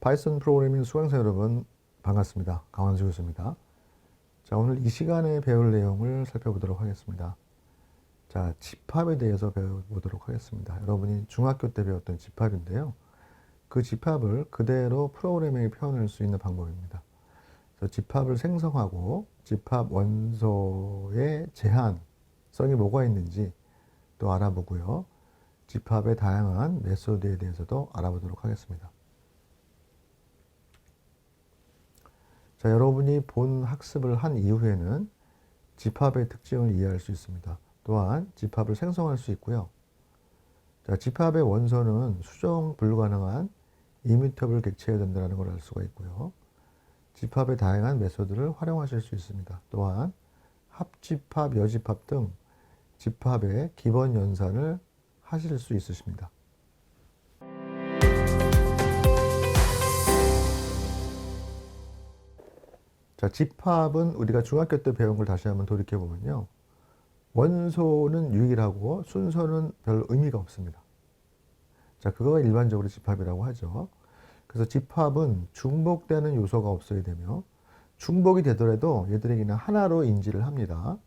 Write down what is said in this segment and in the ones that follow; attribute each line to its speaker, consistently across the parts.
Speaker 1: 파이썬 프로그래밍 수강생 여러분 반갑습니다. 강원수 교수입니다. 자, 오늘 이 시간에 배울 내용을 살펴보도록 하겠습니다. 자, 집합에 대해서 배워보도록 하겠습니다. 여러분이 중학교 때 배웠던 집합인데요. 그 집합을 그대로 프로그래밍에 표현할 수 있는 방법입니다. 그래서 집합을 생성하고 집합 원소의 제한성이 뭐가 있는지 또 알아보고요. 집합의 다양한 메소드에 대해서도 알아보도록 하겠습니다. 자, 여러분이 본 학습을 한 이후에는 집합의 특징을 이해할 수 있습니다. 또한 집합을 생성할 수 있고요. 자, 집합의 원소는 수정 불가능한 이뮤터블 객체여야 된다는 걸 알 수가 있고요. 집합의 다양한 메소드를 활용하실 수 있습니다. 또한 합집합, 여집합 등 집합의 기본 연산을 하실 수 있으십니다. 자, 집합은 우리가 중학교 때 배운 걸 다시 한번 돌이켜보면요. 원소는 유일하고 순서는 별 의미가 없습니다. 자, 그거가 일반적으로 집합이라고 하죠. 그래서 집합은 중복되는 요소가 없어야 되며 중복이 되더라도 얘들이 그냥 하나로 인지를 합니다.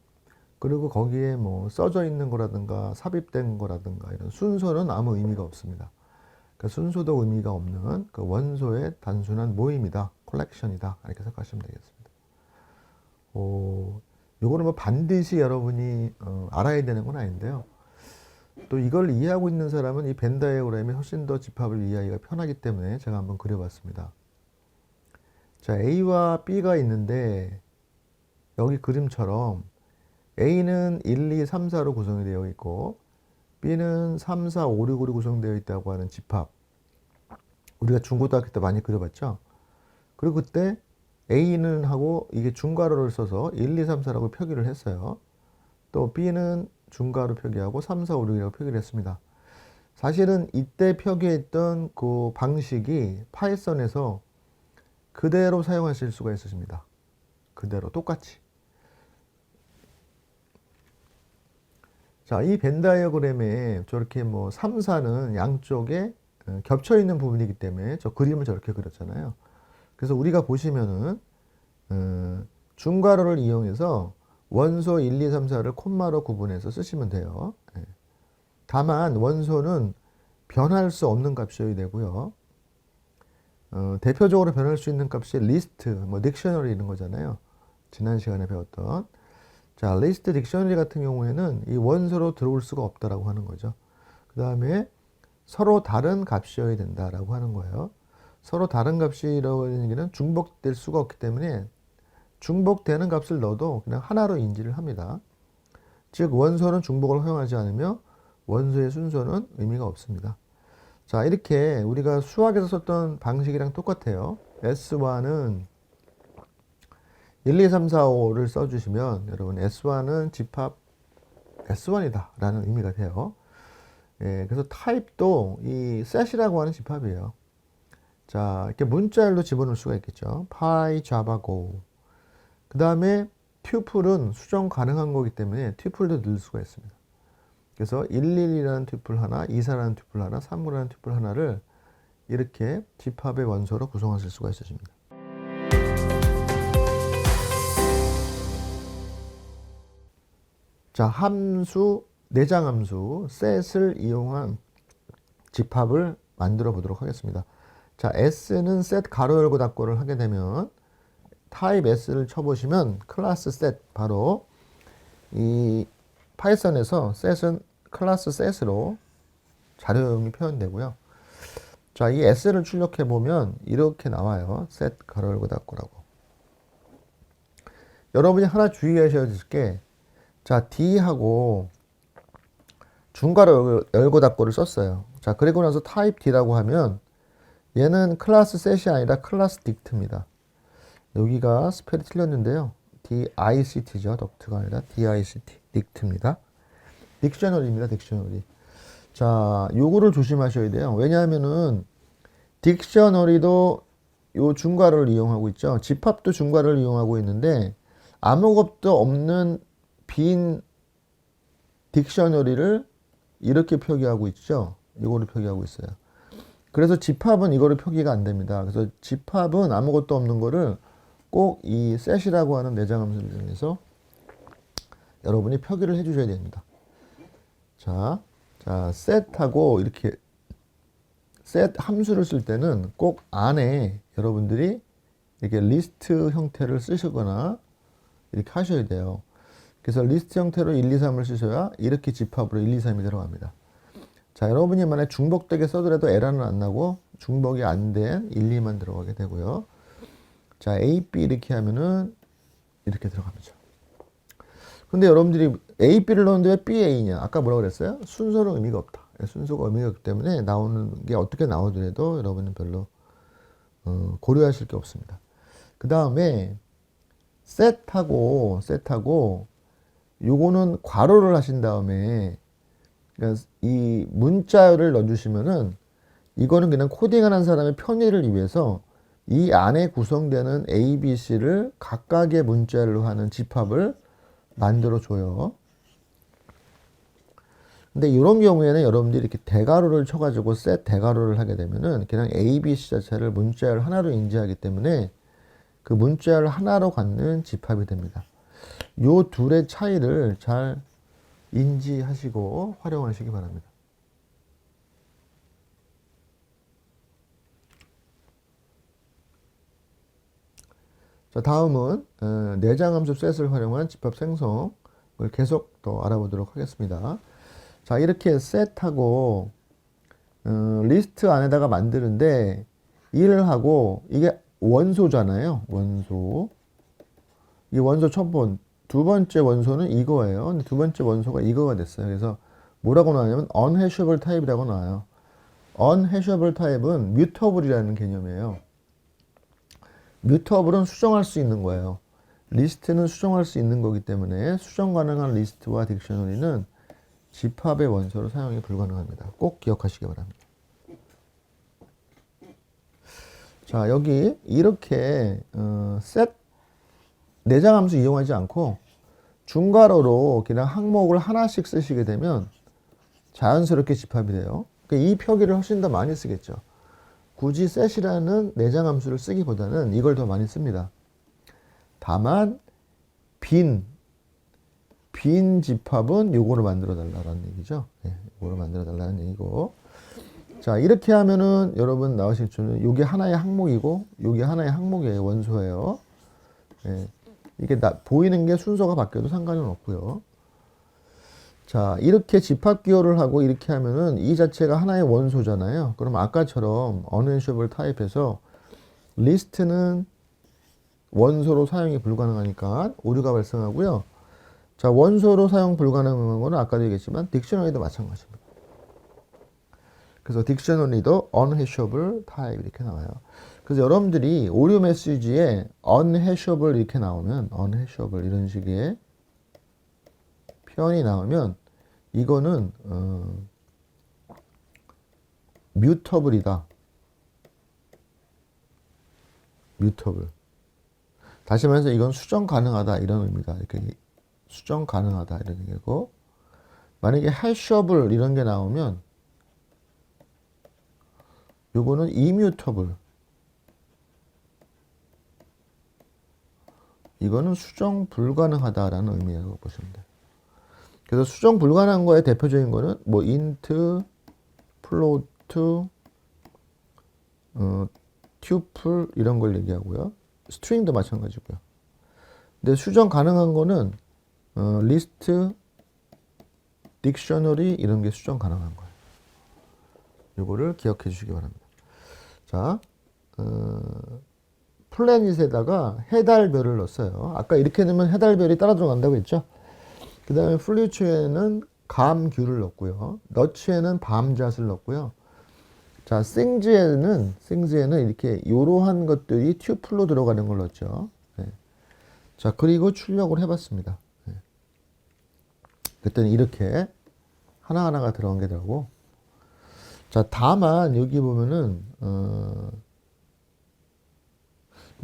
Speaker 1: 그리고 거기에 뭐 써져 있는 거라든가 삽입된 거라든가 이런 순서는 아무 의미가 없습니다. 그러니까 순서도 의미가 없는 그 원소의 단순한 모임이다, 컬렉션이다 이렇게 생각하시면 되겠습니다. 요거는 뭐 반드시 여러분이 알아야 되는 건 아닌데요. 또 이걸 이해하고 있는 사람은 이 벤 다이어그램이 훨씬 더 집합을 이해하기가 편하기 때문에 제가 한번 그려봤습니다. 자, A와 B가 있는데 여기 그림처럼 A는 1, 2, 3, 4로 구성이 되어 있고 B는 3, 4, 5, 6으로 구성되어 있다고 하는 집합. 우리가 중고등학교 때 많이 그려봤죠? 그리고 그때 A는 하고 이게 중괄호를 써서 1, 2, 3, 4라고 표기를 했어요. 또 B는 중괄호 표기하고 3, 4, 5, 6이라고 표기를 했습니다. 사실은 이때 표기했던 그 방식이 파이썬에서 그대로 사용하실 수가 있으십니다. 그대로 똑같이. 자, 이 벤 다이어그램에 저렇게 뭐 3, 4는 양쪽에 겹쳐 있는 부분이기 때문에 저 그림을 저렇게 그렸잖아요. 그래서 우리가 보시면은 중괄호를 이용해서 원소 1, 2, 3, 4를 콤마로 구분해서 쓰시면 돼요. 다만 원소는 변할 수 없는 값이어야 되고요. 대표적으로 변할 수 있는 값이 리스트, 뭐 딕셔너리 이런 거잖아요. 지난 시간에 배웠던. 자, 리스트 딕셔너리 같은 경우에는 이 원소로 들어올 수가 없다라고 하는 거죠. 그 다음에 서로 다른 값이어야 된다라고 하는 거예요. 서로 다른 값이라고 하는 얘기는 중복될 수가 없기 때문에 중복되는 값을 넣어도 그냥 하나로 인지를 합니다. 즉 원소는 중복을 허용하지 않으며 원소의 순서는 의미가 없습니다. 자, 이렇게 우리가 수학에서 썼던 방식이랑 똑같아요. S1은 1, 2, 3, 4, 5를 써주시면 여러분 S1은 집합 S1이다 라는 의미가 돼요. 그래서 타입도 이 set이라고 하는 집합이에요. 자, 이렇게 문자열로 집어넣을 수가 있겠죠. 파이, 자바, 고. 그 다음에 튜플은 수정 가능한 거기 때문에 튜플도 넣을 수가 있습니다. 그래서 11이라는 튜플 하나, 24라는 튜플 하나, 39라는 튜플 하나를 이렇게 집합의 원소로 구성하실 수가 있으십니다. 자, 함수, 내장 함수, set을 이용한 집합을 만들어 보도록 하겠습니다. 자, S는 set 가로 열고 닫고를 하게 되면 타입 S를 쳐보시면 클래스 set, 바로 이 파이썬에서 set은 클래스 set으로 자료형이 표현되고요. 자, 이 S를 출력해 보면 이렇게 나와요. set 가로 열고 닫고라고. 여러분이 하나 주의하셔야 될 게, 자, D하고 중괄호 열고 닫고를 썼어요. 자, 그리고 나서 타입 D라고 하면 얘는 클래스 set이 아니라 클래스 딕트입니다. 여기가 스펠이 틀렸는데요. DICT죠. 덕트가 아니라 DICT, 딕트입니다. 딕셔너리입니다. 딕셔너리. 자, 요거를 조심하셔야 돼요. 왜냐하면은 딕셔너리도 요 중괄호를 이용하고 있죠. 집합도 중괄호를 이용하고 있는데 아무것도 없는 빈 딕셔너리를 이렇게 표기하고 있죠. 요거를 표기하고 있어요. 그래서 집합은 이거를 표기가 안 됩니다. 그래서 집합은 아무것도 없는 거를 꼭 이 set이라고 하는 내장 함수를 이용해서 여러분이 표기를 해주셔야 됩니다. 자, set하고 이렇게 set 함수를 쓸 때는 꼭 안에 여러분들이 이렇게 리스트 형태를 쓰시거나 이렇게 하셔야 돼요. 그래서 리스트 형태로 1, 2, 3을 쓰셔야 이렇게 집합으로 1, 2, 3이 들어갑니다. 자, 여러분이 만약에 중복되게 써더라도 에러는 안 나고 중복이 안 된 1, 2만 들어가게 되고요. 자, A, B 이렇게 하면은 이렇게 들어갑니다. 근데 여러분들이 A, B를 넣었는데 왜 B, A냐? 아까 뭐라고 그랬어요? 순서는 의미가 없다. 순서가 의미가 없기 때문에 나오는 게 어떻게 나오더라도 여러분은 별로 고려하실 게 없습니다. 그 다음에 set하고 요거는 괄호를 하신 다음에 그러니까 이 문자를 넣어주시면은 이거는 그냥 코딩하는 사람의 편의를 위해서 이 안에 구성되는 A, B, C를 각각의 문자로 하는 집합을 만들어 줘요. 근데 이런 경우에는 여러분들이 이렇게 대괄호를 쳐가지고 set 대괄호를 하게 되면은 그냥 A, B, C 자체를 문자열 하나로 인지하기 때문에 그 문자열 하나로 갖는 집합이 됩니다. 요 둘의 차이를 잘 인지하시고 활용하시기 바랍니다. 자, 다음은 내장함수 set을 활용한 집합 생성을 계속 더 알아보도록 하겠습니다. 자, 이렇게 set하고 리스트 안에다가 만드는데 일을 하고 이게 원소잖아요. 원소. 이 원소 첫 번, 두 번째 원소는 이거예요. 근데 두 번째 원소가 이거가 됐어요. 그래서 뭐라고 나오냐면 unhashable type이라고 나와요. unhashable type은 mutable이라는 개념이에요. mutable은 수정할 수 있는 거예요. 리스트는 수정할 수 있는 거기 때문에 수정 가능한 리스트와 딕셔너리는 집합의 원소로 사용이 불가능합니다. 꼭 기억하시기 바랍니다. 자, 여기 이렇게 set 내장 함수 이용하지 않고 중괄호로 그냥 항목을 하나씩 쓰시게 되면 자연스럽게 집합이 돼요. 그러니까 이 표기를 훨씬 더 많이 쓰겠죠. 굳이 set이라는 내장 함수를 쓰기보다는 이걸 더 많이 씁니다. 다만 빈 집합은 요거를 만들어 달라는 얘기죠. 네, 요거를 만들어 달라는 얘기고. 자, 이렇게 하면은 여러분 나오실 줄은 요게 하나의 항목이고 요게 하나의 항목이에요. 원소예요. 네, 이게 보이는 게 순서가 바뀌어도 상관은 없고요. 자, 이렇게 집합 기호를 하고 이렇게 하면은 이 자체가 하나의 원소잖아요. 그럼 아까처럼 unhashable 타입에서 리스트는 원소로 사용이 불가능하니까 오류가 발생하고요. 자, 원소로 사용 불가능한 거는 아까도 얘기했지만 딕셔너리도 마찬가지입니다. 그래서 딕셔너리도 unhashable 타입 이렇게 나와요. 그래서 여러분들이 오류 메시지에 unhashable 이렇게 나오면 unhashable 이런 식의 표현이 나오면 이거는 mutable이다. mutable. 다시 말해서 이건 수정 가능하다 이런 의미가 이렇게 수정 가능하다 이런 얘기고 만약에 hashable 이런 게 나오면 요거는 immutable. 이거는 수정 불가능하다라는 의미라고 보시면 돼요. 그래서 수정 불가능한 거에 대표적인 거는 뭐 int, float, tuple 이런 걸 얘기하고요. 스트링도 마찬가지고요. 근데 수정 가능한 거는 리스트, 딕셔너리 이런 게 수정 가능한 거예요. 요거를 기억해 주시기 바랍니다. 자, 플래닛에다가 해달별을 넣었어요. 아까 이렇게 넣으면 해달별이 따라 들어간다고 했죠. 그 다음에 플리츠에는 감귤을 넣었고요. 너츠에는 밤잣을 넣었고요. 자, 싱즈에는 이렇게 이러한 것들이 튜플로 들어가는 걸 넣었죠. 네. 자, 그리고 출력을 해봤습니다. 네. 그때는 이렇게 하나하나가 들어간 게 들어가고. 자, 다만 여기 보면은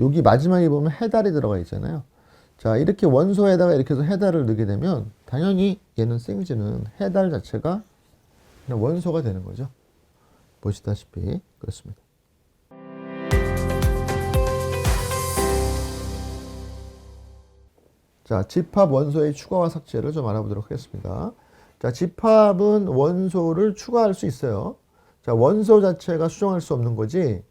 Speaker 1: 여기 마지막에 보면 해달이 들어가 있잖아요. 자, 이렇게 원소에다가 이렇게 해서 해달을 넣게 되면 당연히 얘는 싱즈는 해달 자체가 그냥 원소가 되는 거죠. 보시다시피 그렇습니다. 자, 집합 원소의 추가와 삭제를 좀 알아보도록 하겠습니다. 자, 집합은 원소를 추가할 수 있어요. 자, 원소 자체가 수정할 수 없는 거지,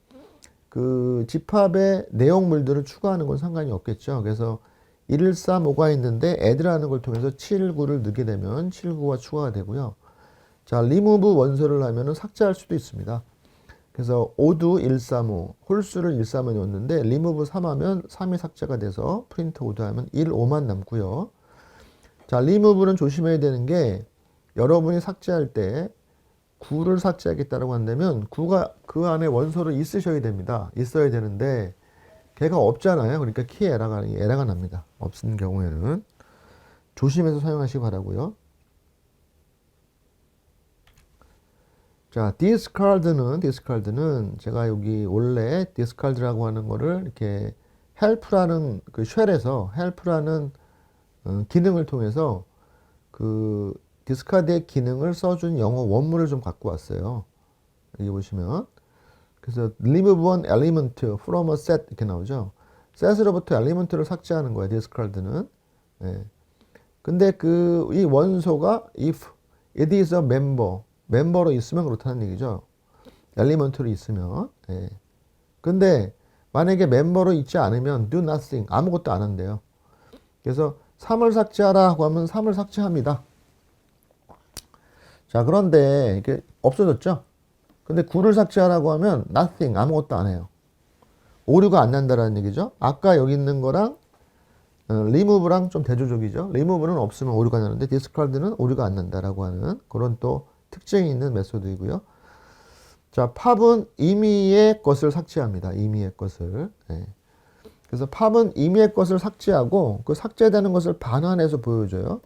Speaker 1: 그 집합의 내용물들을 추가하는 건 상관이 없겠죠. 그래서 1, 3, 5가 있는데 애드라는 걸 통해서 7, 9를 넣게 되면 7, 9가 추가가 되고요. 자, remove 원소를 하면은 삭제할 수도 있습니다. 그래서 5도 1, 3, 5, 홀수를 1, 3을 넣었는데 remove 3 하면 3이 삭제가 돼서 print 5도 하면 1, 5만 남고요. 자, remove는 조심해야 되는 게, 여러분이 삭제할 때 9를 삭제하겠다고 한다면 9가 그 안에 원소를 있으셔야 됩니다. 있어야 되는데 걔가 없잖아요. 그러니까 키 에러가 납니다. 없는 경우에는 조심해서 사용하시기 바라고요. 자, discard는 제가 여기 원래 discard라고 하는 거를 이렇게 help라는 그 쉘에서 help라는 기능을 통해서 그 discard의 기능을 써준 영어 원문을 좀 갖고 왔어요. 여기 보시면, 그래서 remove one element from a set 이렇게 나오죠. set으로부터 element를 삭제하는 거예요, discard는. 예. 근데 이 원소가 if it is a 멤버로 있으면 그렇다는 얘기죠. 엘리먼트로 있으면. 예. 근데 만약에 멤버로 있지 않으면 do nothing, 아무것도 안 한대요. 그래서 3을 삭제하라고 하면 3을 삭제합니다. 자, 그런데 이게 없어졌죠. 근데 9를 삭제하라고 하면 nothing, 아무것도 안 해요. 오류가 안 난다라는 얘기죠. 아까 여기 있는 거랑 remove랑 좀 대조적이죠. remove는 없으면 오류가 나는데 discard는 오류가 안 난다라고 하는 그런 또 특징이 있는 메소드이고요. 자, 팝은 임의의 것을 삭제합니다. 임의의 것을. 네. 그래서 팝은 임의의 것을 삭제하고 그 삭제되는 것을 반환해서 보여줘요.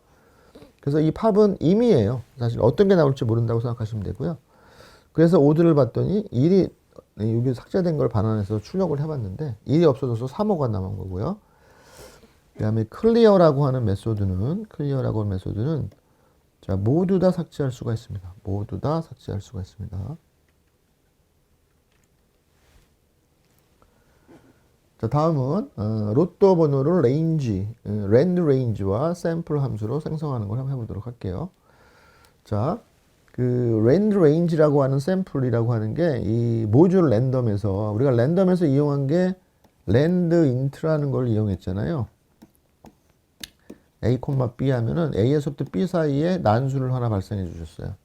Speaker 1: 그래서 이 팝은 임의예요. 사실 어떤 게 나올지 모른다고 생각하시면 되고요. 그래서 오드를 봤더니 1이 여기 삭제된 걸 반환해서 출력을 해봤는데 1이 없어져서 3호가 남은 거고요. 그 다음에 클리어라고 하는 메소드는 자, 모두 다 삭제할 수가 있습니다. 모두 다 삭제할 수가 있습니다. 자, 다음은 로또 번호를 랜드 레인지와 샘플 함수로 생성하는 걸 한번 해보도록 할게요. 자, 그 랜드 레인지라고 하는 샘플이라고 하는 게 이 모듈 랜덤에서 우리가 랜덤에서 이용한 게 랜드 인트라는 걸 이용했잖아요. A, B 하면은 A에서부터 B 사이에 난수를 하나 발생해 주셨어요.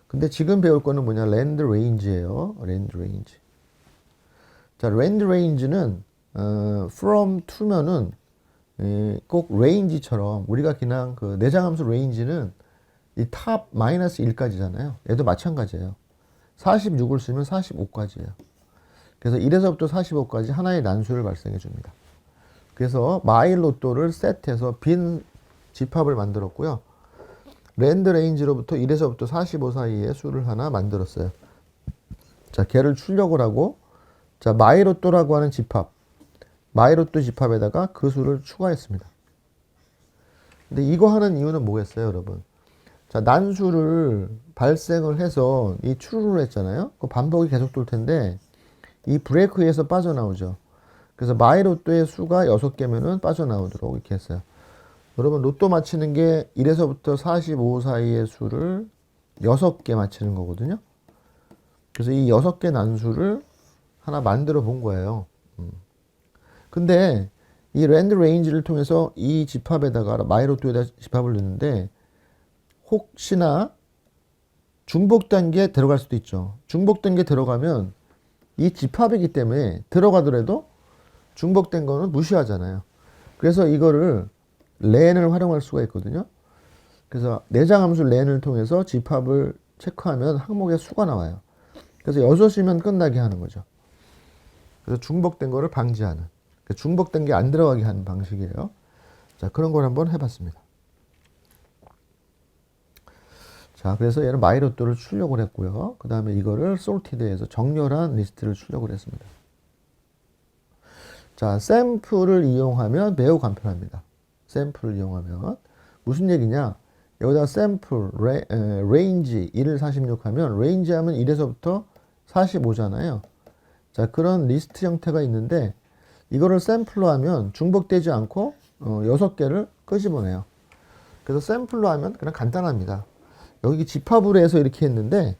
Speaker 1: 근데 지금 배울 거는 뭐냐? 랜드 레인지예요. 랜드 레인지. 자, 랜드 레인지는 from to면은 꼭 range처럼 우리가 그냥 그 내장함수 range는 이 탑 마이너스 1까지잖아요. 얘도 마찬가지예요. 46을 쓰면 45까지예요. 그래서 1에서부터 45까지 하나의 난수를 발생해 줍니다. 그래서 마일로또를 셋해서 빈 집합을 만들었고요. 랜드 레인지로부터 1에서부터 45 사이의 수를 하나 만들었어요. 자, 걔를 출력을 하고, 자, 마이로또라고 하는 집합, 마이로또 집합에다가 그 수를 추가했습니다. 근데 이거 하는 이유는 뭐겠어요, 여러분? 자, 난수를 발생을 해서 이 추루를 했잖아요. 그 반복이 계속 돌 텐데 이 브레이크에서 빠져나오죠. 그래서 마이로또의 수가 6개면은 빠져나오도록 이렇게 했어요. 여러분, 로또 맞히는 게 1에서부터 45 사이의 수를 6개 맞히는 거거든요. 그래서 이 6개 난수를 하나 만들어 본 거예요. 근데 이 랜드 레인지를 통해서 이 집합에다가 마이로또에다 집합을 넣는데 혹시나 중복 단계에 들어갈 수도 있죠. 중복 단계에 들어가면 이 집합이기 때문에 들어가더라도 중복된 거는 무시하잖아요. 그래서 이거를 랜을 활용할 수가 있거든요. 그래서 내장함수 랜을 통해서 집합을 체크하면 항목의 수가 나와요. 그래서 6이면 끝나게 하는 거죠. 그래서 중복된 거를 방지하는, 중복된 게 안 들어가게 하는 방식이에요. 자, 그런 걸 한번 해봤습니다. 자, 그래서 얘는 마이로또를 출력을 했고요. 그 다음에 이거를 sorted에서 정렬한 리스트를 출력을 했습니다. 자, 샘플을 이용하면 매우 간편합니다. 샘플을 이용하면 무슨 얘기냐? 여기다 샘플, 레인지 1을 46 하면 레인지 하면 1에서부터 45잖아요. 자, 그런 리스트 형태가 있는데 이거를 샘플로 하면 중복되지 않고 6개를 끄집어내요. 그래서 샘플로 하면 그냥 간단합니다. 여기 집합으로 해서 이렇게 했는데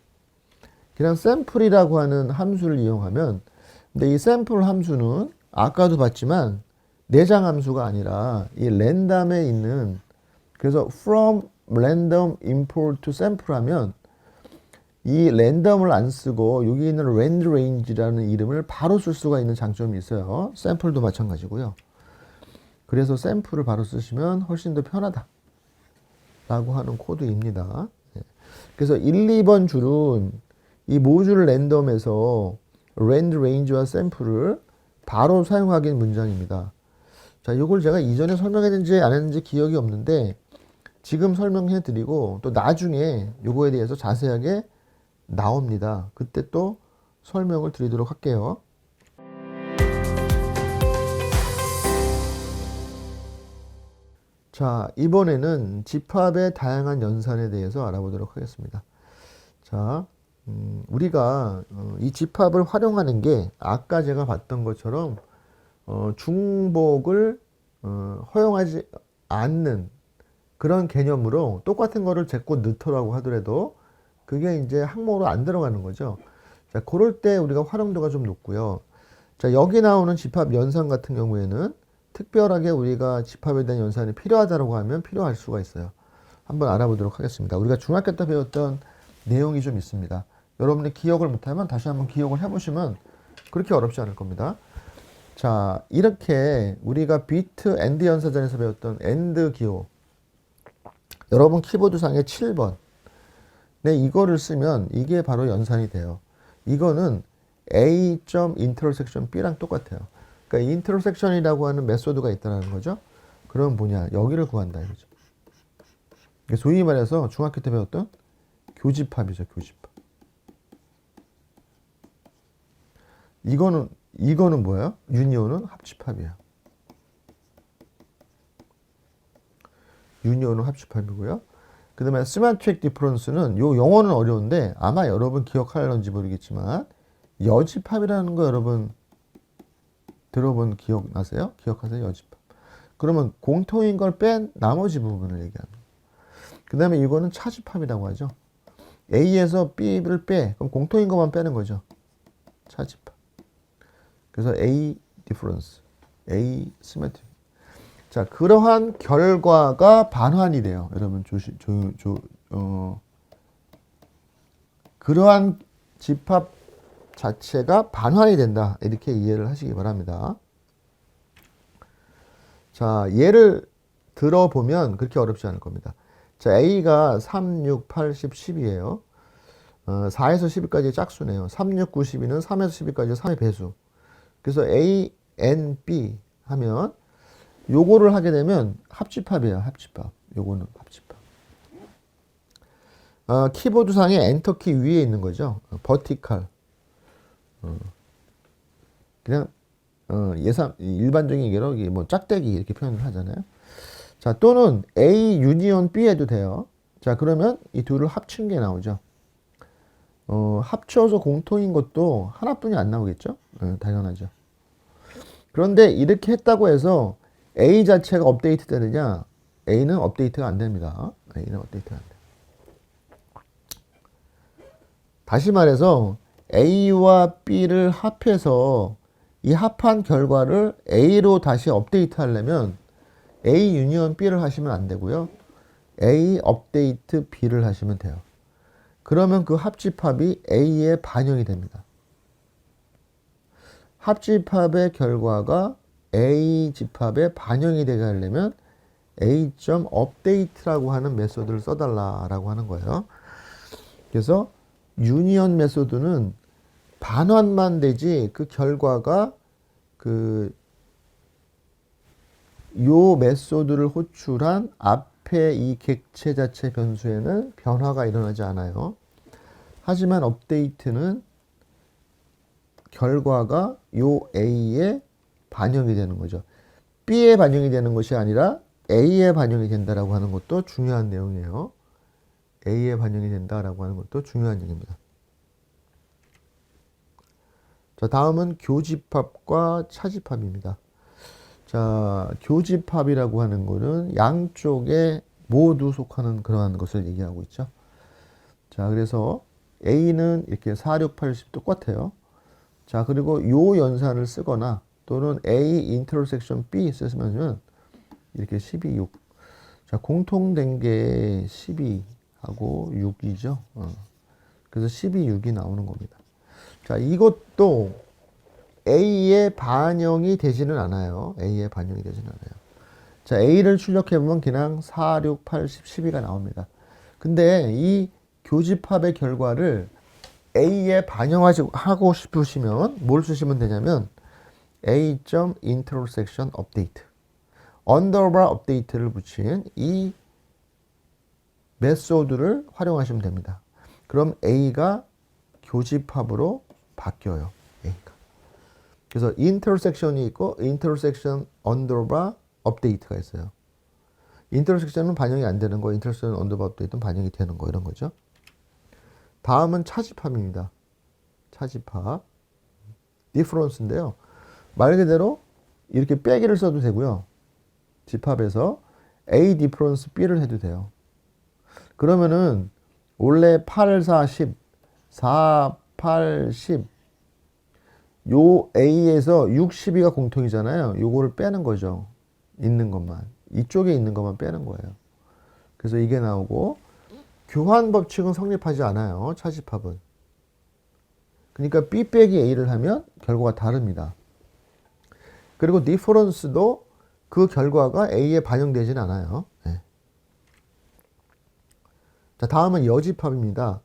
Speaker 1: 그냥 샘플이라고 하는 함수를 이용하면, 근데 이 샘플 함수는 아까도 봤지만 내장 함수가 아니라 이 랜덤에 있는, 그래서 from random import to sample 하면 이 랜덤을 안 쓰고 여기 있는 rand range라는 이름을 바로 쓸 수가 있는 장점이 있어요. 샘플도 마찬가지고요. 그래서 샘플을 바로 쓰시면 훨씬 더 편하다 라고 하는 코드입니다. 그래서 1, 2번 줄은 이 모듈 랜덤에서 rand range와 샘플을 바로 사용하기 문장입니다. 자, 이걸 제가 이전에 설명했는지 안 했는지 기억이 없는데 지금 설명해 드리고 또 나중에 요거에 대해서 자세하게 나옵니다. 그때 또 설명을 드리도록 할게요. 자, 이번에는 집합의 다양한 연산에 대해서 알아보도록 하겠습니다. 자, 우리가 이 집합을 활용하는 게 아까 제가 봤던 것처럼 중복을 허용하지 않는 그런 개념으로 똑같은 거를 자꾸 넣더라고 하더라도 그게 이제 항목으로 안 들어가는 거죠. 자, 그럴 때 우리가 활용도가 좀 높고요. 자, 여기 나오는 집합 연산 같은 경우에는 특별하게 우리가 집합에 대한 연산이 필요하다고 하면 필요할 수가 있어요. 한번 알아보도록 하겠습니다. 우리가 중학교 때 배웠던 내용이 좀 있습니다. 여러분이 기억을 못하면 다시 한번 기억을 해보시면 그렇게 어렵지 않을 겁니다. 자, 이렇게 우리가 비트 앤드 연산전에서 배웠던 앤드 기호, 여러분 키보드상에 7번, 네, 이거를 쓰면 이게 바로 연산이 돼요. 이거는 A.intersection B랑 똑같아요. 그러니까 인터섹션이라고 하는 메소드가 있다는 거죠. 그럼 뭐냐, 여기를 구한다 이거죠. 소위 말해서 중학교 때 배웠던 교집합이죠, 교집합. 이거는 뭐예요? 유니온은 합집합이에요. 유니온은 합집합이고요. 그 다음에 symmetric difference는 요 용어는 어려운데 아마 여러분 기억할런지 모르겠지만 여집합이라는 거 여러분 들어본 기억나세요? 기억하세요? 여집합. 그러면 공통인 걸 뺀 나머지 부분을 얘기하는 거예요. 그 다음에 이거는 차집합이라고 하죠. A에서 B를 빼. 그럼 공통인 것만 빼는 거죠. 차집합. 그래서 A difference, A symmetry. 자, 그러한 결과가 반환이 돼요. 여러분 그러한 집합 자체가 반환이 된다. 이렇게 이해를 하시기 바랍니다. 자, 예를 들어보면 그렇게 어렵지 않을 겁니다. 자, A가 3, 6, 8, 10, 10이에요. 4에서 10까지 짝수네요. 3, 6, 9, 12는 3에서 10까지 3의 배수. 그래서 A, N, B 하면 요거를 하게 되면 합집합이에요. 합집합. 요거는 합집합. 키보드상에 엔터키 위에 있는 거죠. 버티칼. 그냥 일반적인 얘기로 뭐 짝대기 이렇게 표현을 하잖아요. 자, 또는 A 유니온 B 해도 돼요. 자, 그러면 이 둘을 합친 게 나오죠. 합쳐서 공통인 것도 하나뿐이 안 나오겠죠? 당연하죠. 그런데 이렇게 했다고 해서 A 자체가 업데이트 되느냐? A는 업데이트가 안 됩니다. A는 업데이트가 안 돼요. 다시 말해서 A와 B를 합해서 이 합한 결과를 A로 다시 업데이트 하려면 A 유니온 B를 하시면 안 되고요. A 업데이트 B를 하시면 돼요. 그러면 그 합집합이 A에 반영이 됩니다. 합집합의 결과가 A 집합에 반영이 되게 하려면 A.update라고 하는 메소드를 써달라라고 하는 거예요. 그래서 유니온 메소드는 반환만 되지 그 결과가 요 메소드를 호출한 앞에 이 객체 자체 변수에는 변화가 일어나지 않아요. 하지만 업데이트는 결과가 요 A에 반영이 되는 거죠. B에 반영이 되는 것이 아니라 A에 반영이 된다라고 하는 것도 중요한 내용이에요. A에 반영이 된다라고 하는 것도 중요한 얘기입니다. 자, 다음은 교집합과 차집합입니다. 자, 교집합이라고 하는 거는 양쪽에 모두 속하는 그러한 것을 얘기하고 있죠. 자, 그래서 A는 이렇게 4, 6, 80 똑같아요. 자, 그리고 요 연산을 쓰거나 또는 A 인터섹션 B 쓰면은 이렇게 12, 6. 자, 공통된 게 12하고 6이죠. 그래서 12, 6이 나오는 겁니다. 자, 이것도 A에 반영이 되지는 않아요. A에 반영이 되지는 않아요. 자, A를 출력해보면 그냥 4, 6, 80, 12가 나옵니다. 근데 이 교집합의 결과를 A에 반영하고 싶으시면 뭘 쓰시면 되냐면 A.intersection update 언더바 업데이트를 붙인 이 메소드를 활용하시면 됩니다. 그럼 A가 교집합으로 바뀌어요. A가. 그래서 intersection이 있고 intersection underbar update가 있어요. intersection은 반영이 안 되는 거, intersection underbar update는 반영이 되는 거 이런 거죠. 다음은 차집합입니다. 차집합. difference인데요. 말 그대로 이렇게 빼기를 써도 되고요. 집합에서 A difference B를 해도 돼요. 그러면은 원래 8, 4, 10, 4, 8, 10 요 A에서 6, 12가 공통이잖아요. 요거를 빼는 거죠. 있는 것만. 이쪽에 있는 것만 빼는 거예요. 그래서 이게 나오고 교환 법칙은 성립하지 않아요. 차집합은. 그러니까 B 빼기 A를 하면 결과가 다릅니다. 그리고 디퍼런스도 그 결과가 A에 반영되지는 않아요. 네. 자, 다음은 여집합입니다.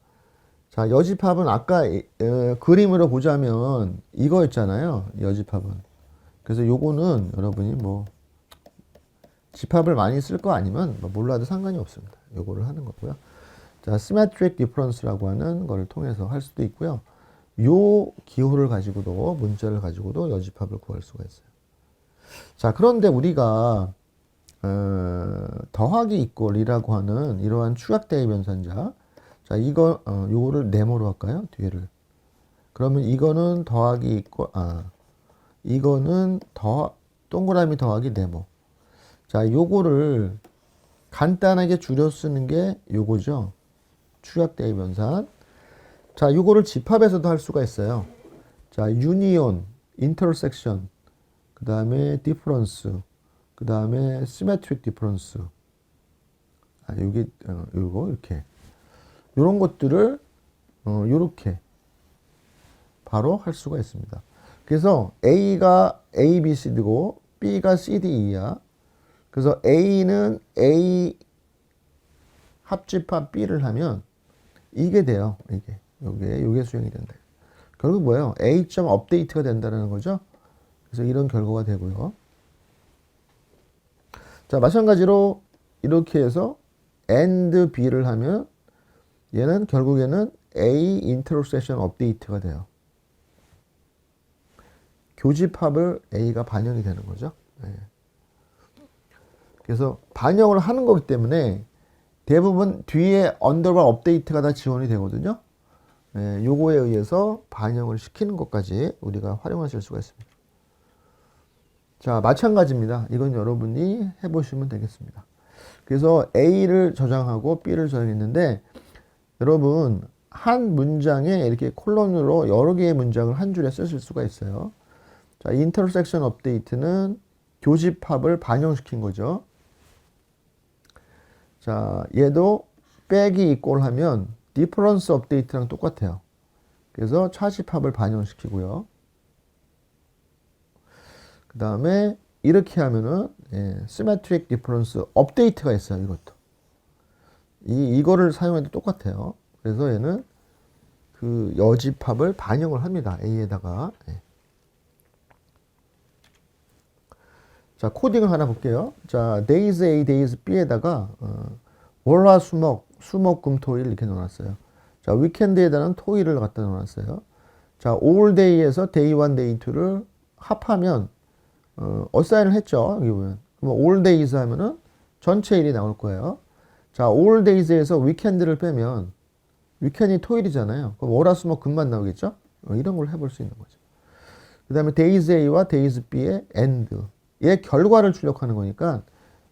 Speaker 1: 자, 여집합은 아까 그림으로 보자면 이거였잖아요. 여집합은. 그래서 요거는 여러분이 뭐 집합을 많이 쓸 거 아니면 뭐 몰라도 상관이 없습니다. 요거를 하는 거고요. 자, symmetric difference라고 하는 거를 통해서 할 수도 있고요. 요 기호를 가지고도 문자를 가지고도 여집합을 구할 수가 있어요. 자, 그런데 우리가 더하기 이꼴이라고 하는 이러한 추각대의 변산자, 자, 요거를 네모로 할까요? 뒤를. 그러면 이거는 더하기 이꼴, 이거는 동그라미 더하기 네모. 자, 요거를 간단하게 줄여 쓰는 게 요거죠. 추각대의 변산. 자, 요거를 집합에서도 할 수가 있어요. 자, 유니온, 인터섹션, 그 다음에 디퍼런스, 그 다음에 시메트릭 디퍼런스. 여기, 요거, 이렇게. 요런 것들을, 요렇게 바로 할 수가 있습니다. 그래서 A가 A, B, C, D고, B가 C, D, E야. 그래서 A는 A 합집합 B를 하면 이게 돼요. 요게 수행이 된다. 결국 뭐예요? A.점 업데이트가 된다는 거죠. 그래서 이런 결과가 되고요. 자, 마찬가지로 이렇게 해서 AND B를 하면 얘는 결국에는 A 인터섹션 업데이트가 돼요. 교집합을 A가 반영이 되는 거죠. 네. 그래서 반영을 하는 거기 때문에 대부분 뒤에 언더바 업데이트가 다 지원이 되거든요. 네, 요거에 의해서 반영을 시키는 것까지 우리가 활용하실 수가 있습니다. 자, 마찬가지입니다. 이건 여러분이 해보시면 되겠습니다. 그래서 A를 저장하고 B를 저장했는데 여러분 한 문장에 이렇게 콜론으로 여러 개의 문장을 한 줄에 쓰실 수가 있어요. 자, 인터섹션 업데이트는 교집합을 반영시킨 거죠. 자, 얘도 빼기 이꼴 하면 디퍼런스 업데이트랑 똑같아요. 그래서 차집합을 반영시키고요. 그 다음에 이렇게 하면은 시메트릭 디퍼런스 업데이트가 있어요. 이것도 이거를 사용해도 똑같아요. 그래서 얘는 그 여집합을 반영을 합니다. A에다가. 자, 코딩을 하나 볼게요. 자, days A, days B에다가 월화 수목 금 토일 이렇게 넣어놨어요. 자, 위켄드에다는 토일을 갖다 넣어놨어요. 자, all day에서 day 1, day 2를 합하면 어사인을 했죠. 여기 보면. 그럼 all days 하면은 전체 일이 나올 거예요. 자, all days에서 weekend를 빼면 weekend이 토요일이잖아요. 그럼 월화수목 금만 나오겠죠? 이런 걸 해볼 수 있는 거죠. 그 다음에 days A와 days B의 and 얘 결과를 출력하는 거니까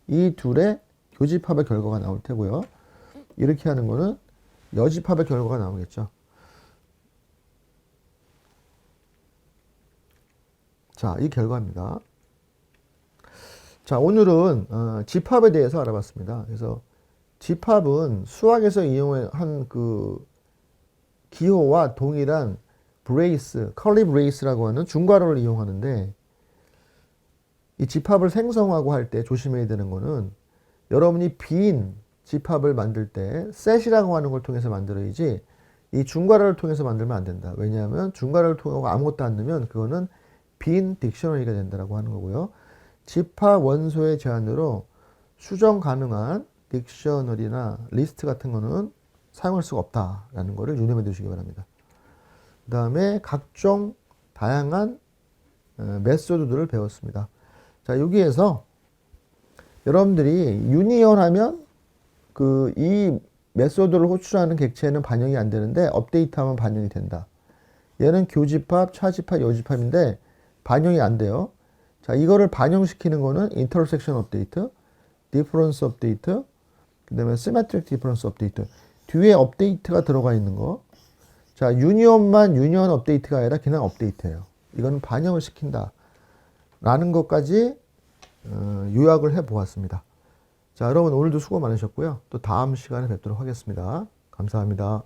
Speaker 1: 이 둘의 교집합의 결과가 나올 테고요. 이렇게 하는 거는 여집합의 결과가 나오겠죠. 자, 이 결과입니다. 자, 오늘은 집합에 대해서 알아봤습니다. 그래서 집합은 수학에서 이용한 그 기호와 동일한 브레이스, 컬리 브레이스라고 하는 중괄호를 이용하는데 이 집합을 생성하고 할 때 조심해야 되는 거는 여러분이 빈 집합을 만들 때 셋이라고 하는 걸 통해서 만들어야지 이 중괄호를 통해서 만들면 안 된다. 왜냐하면 중괄호를 통하고 아무것도 안 넣으면 그거는 빈 딕셔너리가 된다라고 하는 거고요. 집합 원소의 제한으로 수정 가능한 딕셔너리나 리스트 같은 거는 사용할 수가 없다라는 거를 유념해 두시기 바랍니다. 그 다음에 각종 다양한 메소드들을 배웠습니다. 자, 여기에서 여러분들이 유니언 하면 이 메소드를 호출하는 객체는 반영이 안 되는데 업데이트하면 반영이 된다. 얘는 교집합, 차집합, 여집합인데 반영이 안 돼요. 자, 이거를 반영시키는 거는 인터섹션 업데이트, 디퍼런스 업데이트, 그 다음에 시메트릭 디퍼런스 업데이트. 뒤에 업데이트가 들어가 있는 거. 자, 유니언만 유니언 업데이트가 아니라 그냥 업데이트예요. 이거는 반영을 시킨다. 라는 것까지 요약을 해 보았습니다. 자, 여러분 오늘도 수고 많으셨고요. 또 다음 시간에 뵙도록 하겠습니다. 감사합니다.